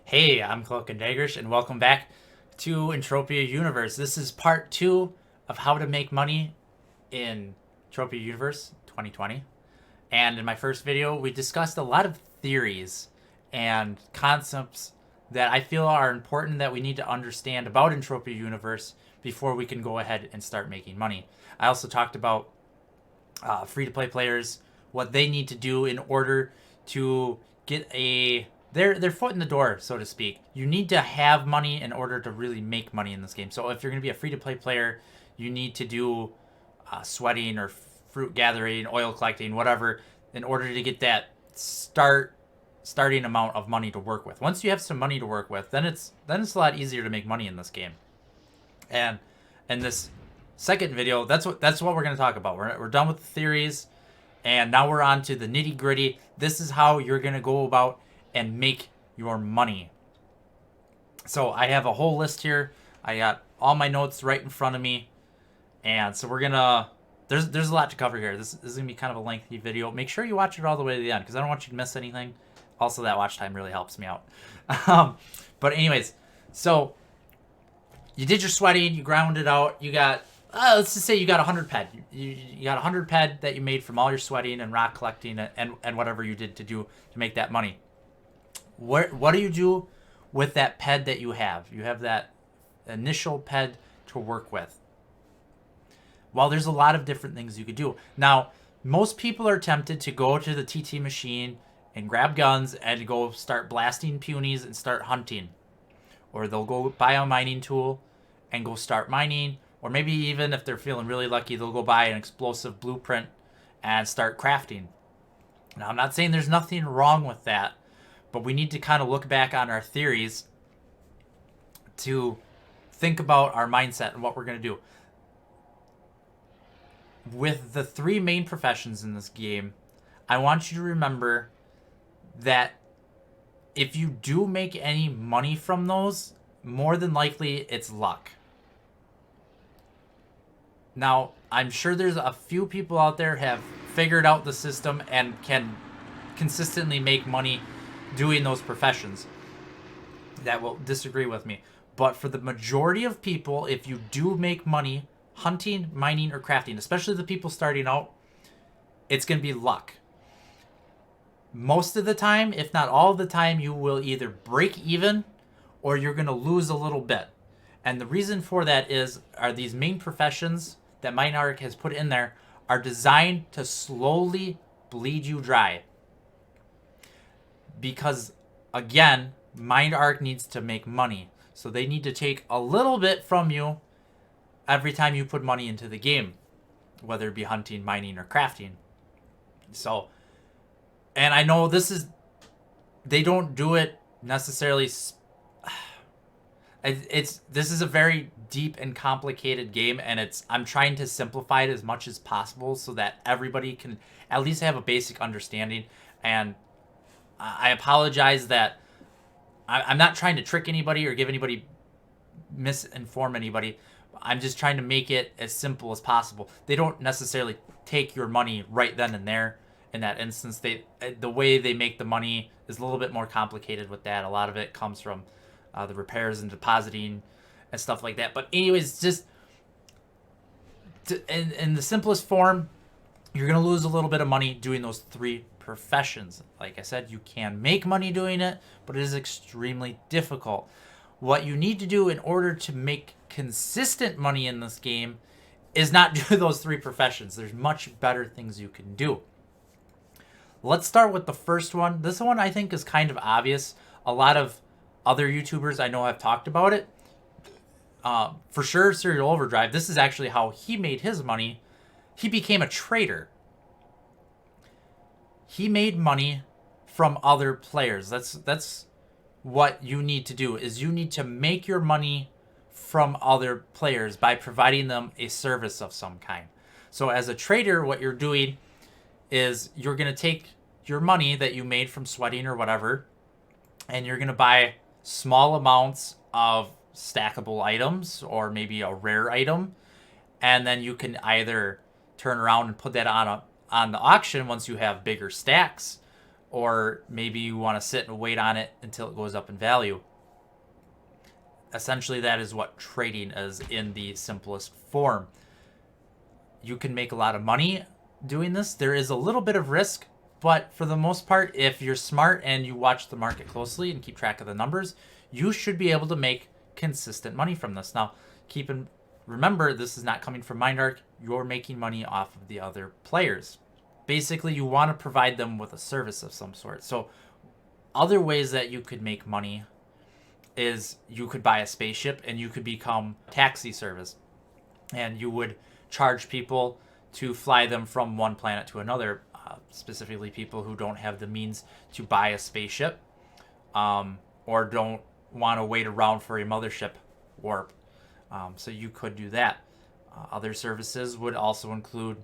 Hey, I'm Cloak and Daggers, and welcome back to Entropia Universe. This is part 2 of how to make money in Entropia Universe 2020. And in my first video, we discussed a lot of theories and concepts that I feel are important that we need to understand about Entropia Universe before we can go ahead and start making money. I also talked about free-to-play players, what they need to do in order to get their foot in the door, so to speak. You need to have money in order to really make money in this game. So if you're going to be a free-to-play player, you need to do sweating or fruit gathering, oil collecting, whatever, in order to get that starting amount of money to work with. Once you have some money to work with, then it's a lot easier to make money in this game. And in this second video, that's what we're going to talk about. We're done with the theories, and now we're on to the nitty gritty. This is how you're going to go about and make your money. So I have a whole list here. I got all my notes right in front of me, and so we're gonna. There's a lot to cover here. This is gonna be kind of a lengthy video. Make sure you watch it all the way to the end because I don't want you to miss anything. Also, that watch time really helps me out. But anyways, so you did your sweating, you ground it out. You got let's just say you got 100 ped. You got 100 ped that you made from all your sweating and rock collecting and whatever you did to make that money. What do you do with that ped that you have? You have that initial ped to work with. Well, there's a lot of different things you could do. Now, most people are tempted to go to the TT machine and grab guns and go start blasting punies and start hunting. Or they'll go buy a mining tool and go start mining. Or maybe even if they're feeling really lucky, they'll go buy an explosive blueprint and start crafting. Now, I'm not saying there's nothing wrong with that, but we need to kind of look back on our theories to think about our mindset and what we're going to do. With the three main professions in this game, I want you to remember that if you do make any money from those, more than likely it's luck. Now, I'm sure there's a few people out there have figured out the system and can consistently make money doing those professions that will disagree with me. But for the majority of people, if you do make money hunting, mining, or crafting, especially the people starting out, it's going to be luck. Most of the time, if not all of the time, you will either break even or you're going to lose a little bit. And the reason for that are these main professions that MineArc has put in there are designed to slowly bleed you dry. Because, again, MineArc needs to make money. So they need to take a little bit from you every time you put money into the game, whether it be hunting, mining, or crafting. So, and I know they don't do it necessarily. This is a very deep and complicated game, and I'm trying to simplify it as much as possible so that everybody can at least have a basic understanding. And I apologize that I'm not trying to trick anybody or give anybody, misinform anybody. I'm just trying to make it as simple as possible. They don't necessarily take your money right then and there in that instance. The way they make the money is a little bit more complicated with that. A lot of it comes from the repairs and depositing and stuff like that. But anyways, just in the simplest form, you're going to lose a little bit of money doing those three professions. Like I said, you can make money doing it, but it is extremely difficult. What you need to do in order to make consistent money in this game is not do those three professions. There's much better things you can do. Let's start with the first one. This one I think is kind of obvious. A lot of other YouTubers I know have talked about it. For sure, CeralOverdrive. This is actually how he made his money. He became a trader. He made money from other players. That's what you need to do, is you need to make your money from other players by providing them a service of some kind. So as a trader, what you're doing is you're going to take your money that you made from sweating or whatever, and you're going to buy small amounts of stackable items or maybe a rare item, and then you can either turn around and put that on the auction once you have bigger stacks, or maybe you want to sit and wait on it until it goes up in value. Essentially, that is what trading is in the simplest form. You can make a lot of money doing this. There is a little bit of risk, but for the most part, if you're smart and you watch the market closely and keep track of the numbers, you should be able to make consistent money from this. Now, remember, this is not coming from MindArk. You're making money off of the other players. Basically, you want to provide them with a service of some sort. So other ways that you could make money is you could buy a spaceship and you could become a taxi service. And you would charge people to fly them from one planet to another, specifically people who don't have the means to buy a spaceship or don't want to wait around for a mothership warp. So you could do that. Other services would also include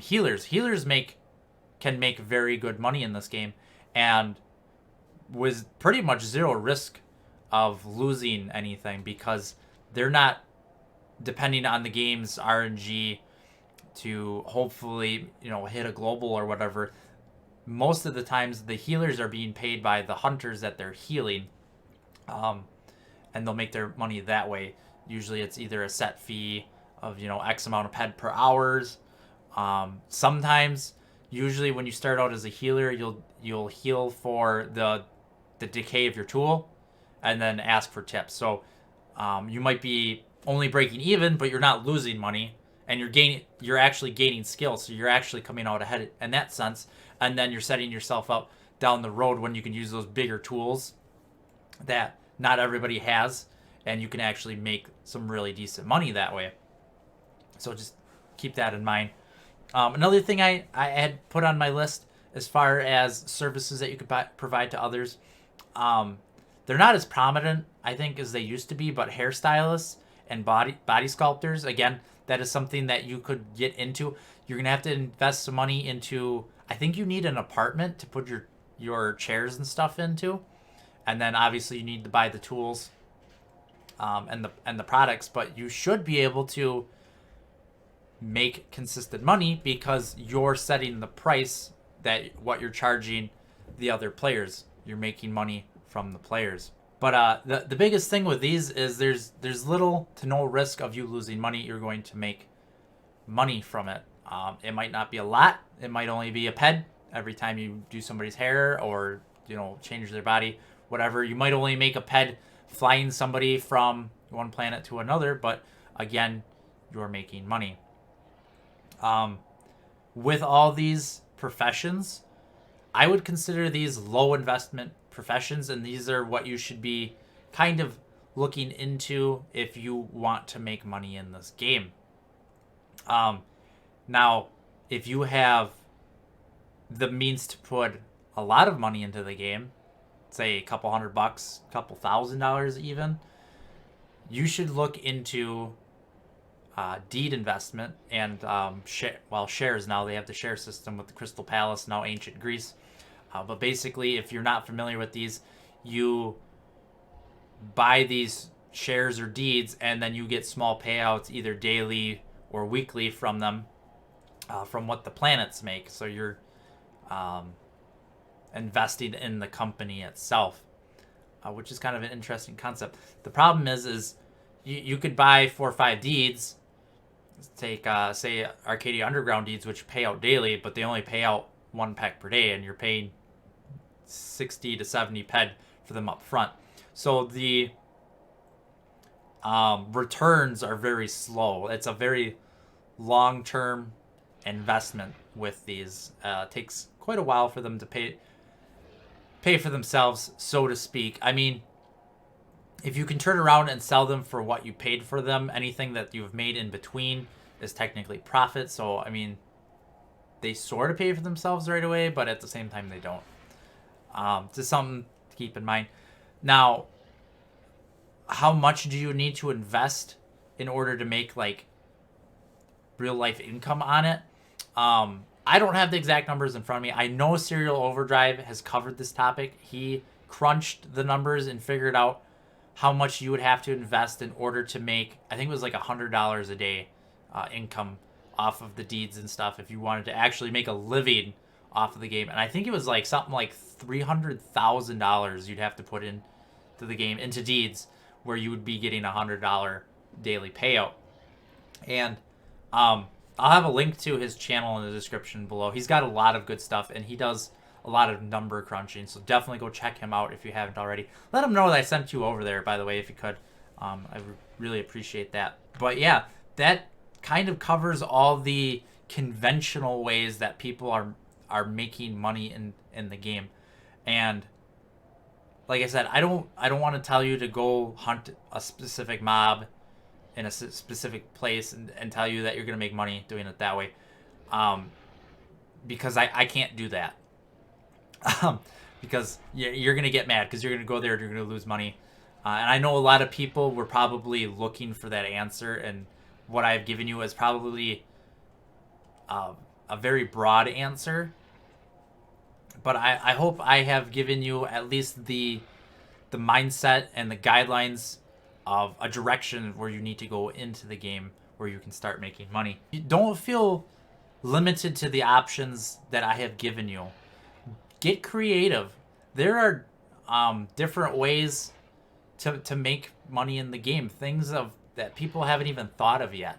healers. Healers can make very good money in this game, and with pretty much zero risk of losing anything because they're not depending on the game's RNG to hopefully hit a global or whatever. Most of the times the healers are being paid by the hunters that they're healing, and they'll make their money that way. Usually it's either a set fee of X amount of ped per hours. Sometimes, usually when you start out as a healer, you'll heal for the decay of your tool and then ask for tips. So you might be only breaking even, but you're not losing money, and you're actually gaining skill, so you're actually coming out ahead in that sense. And then you're setting yourself up down the road when you can use those bigger tools that not everybody has, and you can actually make some really decent money that way. So just keep that in mind. Another thing I had put on my list as far as services that you could provide to others, they're not as prominent, I think, as they used to be, but hairstylists and body sculptors, again, that is something that you could get into. You're going to have to invest some money into, I think you need an apartment to put your chairs and stuff into. And then obviously you need to buy the tools and the products, but you should be able to make consistent money because you're setting the price that what you're charging the other players. You're making money from the players. But the biggest thing with these is there's little to no risk of you losing money. You're going to make money from it. It might not be a lot. It might only be a ped every time you do somebody's hair or change their body, whatever. You might only make a ped flying somebody from one planet to another, but again, you're making money. With all these professions, I would consider these low investment professions, and these are what you should be kind of looking into if you want to make money in this game. Now, if you have the means to put a lot of money into the game, say a couple $100, couple $1,000 even, you should look into deed investment and shares. Now they have the share system with the Crystal Palace, now ancient Greece. But basically, if you're not familiar with these, you buy these shares or deeds, and then you get small payouts either daily or weekly from them, from what the planets make. So you're investing in the company itself, which is kind of an interesting concept. The problem is you could buy 4 or 5 deeds. Take say Arcadia Underground deeds, which pay out daily, but they only pay out 1 peg per day, and you're paying 60 to 70 ped for them up front. So the returns are very slow. It's a very long-term investment with these. It takes quite a while for them to pay for themselves, so to speak. I mean, if you can turn around and sell them for what you paid for them, anything that you've made in between is technically profit. So, I mean, they sort of pay for themselves right away, but at the same time, they don't. Just something to keep in mind. Now, how much do you need to invest in order to make, like, real life income on it? I don't have the exact numbers in front of me. I know CeralOverdrive has covered this topic. He crunched the numbers and figured out how much you would have to invest in order to make, I think it was like $100 a day income off of the deeds and stuff, if you wanted to actually make a living off of the game, and I think it was like something like $300,000 you'd have to put in to the game into deeds, where you would be getting $100 daily payout. And I'll have a link to his channel in the description below. He's got a lot of good stuff, and he does a lot of number crunching, so definitely go check him out if you haven't already. Let him know that I sent you over there, by the way, if you could. I really appreciate that. But yeah, that kind of covers all the conventional ways that people are making money in the game. And like I said, I don't want to tell you to go hunt a specific mob in a specific place and tell you that you're going to make money doing it that way, because I can't do that. Because you're going to get mad because you're going to go there and you're going to lose money. And I know a lot of people were probably looking for that answer, and what I've given you is probably a very broad answer. But I hope I have given you at least the mindset and the guidelines of a direction where you need to go into the game where you can start making money. You don't feel limited to the options that I have given you. Get creative. There are different ways to make money in the game. Things that people haven't even thought of yet.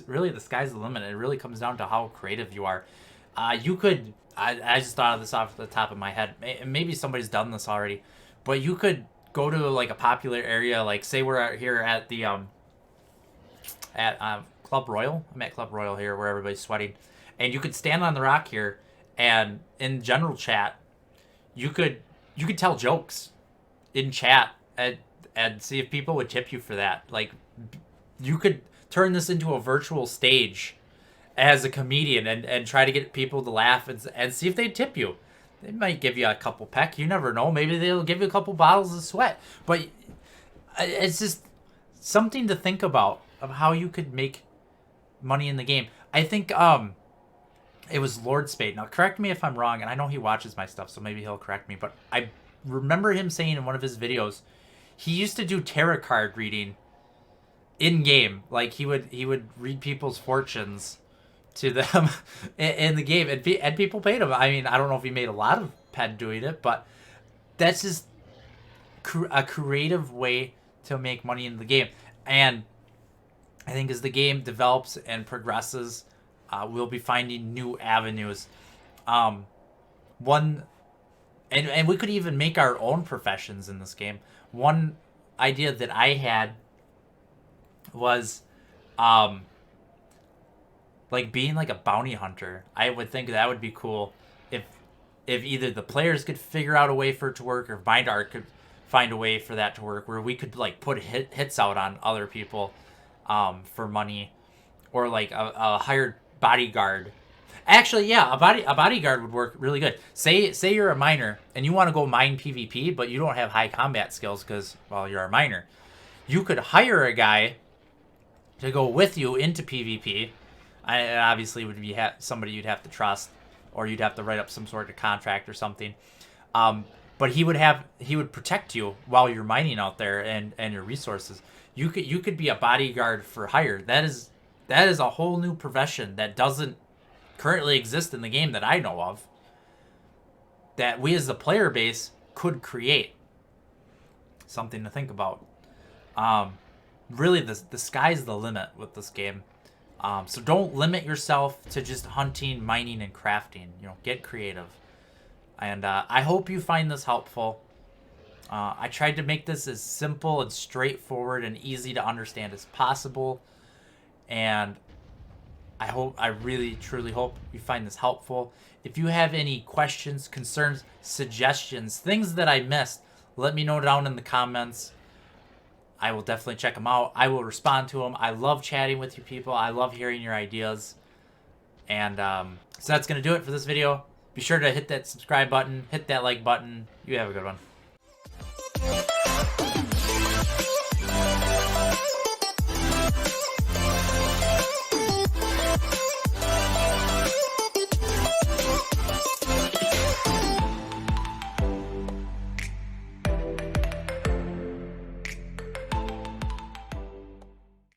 Really, the sky's the limit. It really comes down to how creative you are. You could. I just thought of this off the top of my head. Maybe somebody's done this already, but you could go to like a popular area, like say we're out here at the Club Royal. I'm at Club Royal here, where everybody's sweating, and you could stand on the rock here, and in general chat, you could tell jokes in chat and see if people would tip you for that. Like, you could turn this into a virtual stage as a comedian and try to get people to laugh and see if they tip you. They might give you a couple peck. You never know. Maybe they'll give you a couple bottles of sweat. But it's just something to think about of how you could make money in the game. I think it was Lorespade. Now, correct me if I'm wrong, and I know he watches my stuff, so maybe he'll correct me. But I remember him saying in one of his videos, he used to do tarot card reading in game. Like, he would read people's fortunes to them in the game, and people paid him. I mean, I don't know if he made a lot of pen doing it, but that's just a creative way to make money in the game. And I think as the game develops and progresses, we'll be finding new avenues. And we could even make our own professions in this game. One idea that I had was like being like a bounty hunter. I would think that would be cool if either the players could figure out a way for it to work, or Mind Art could find a way for that to work, where we could like put hits out on other people for money, or like a hired bodyguard. Actually, yeah, a bodyguard would work really good. Say you're a miner and you want to go mine PvP, but you don't have high combat skills because, well, you're a miner. You could hire a guy to go with you into PvP. It obviously would be somebody you'd have to trust, or you'd have to write up some sort of contract or something. But he would protect you while you're mining out there and your resources. You could be a bodyguard for hire. That is a whole new profession that doesn't currently exist in the game that I know of, that we as the player base could create. Something to think about. Really, the sky's the limit with this game. So don't limit yourself to just hunting, mining, and crafting. Get creative. And I hope you find this helpful. I tried to make this as simple and straightforward and easy to understand as possible. And I really, truly hope you find this helpful. If you have any questions, concerns, suggestions, things that I missed, let me know down in the comments. I will definitely check them out. I will respond to them. I love chatting with you people. I love hearing your ideas. And so that's going to do it for this video. Be sure to hit that subscribe button, hit that like button. You have a good one.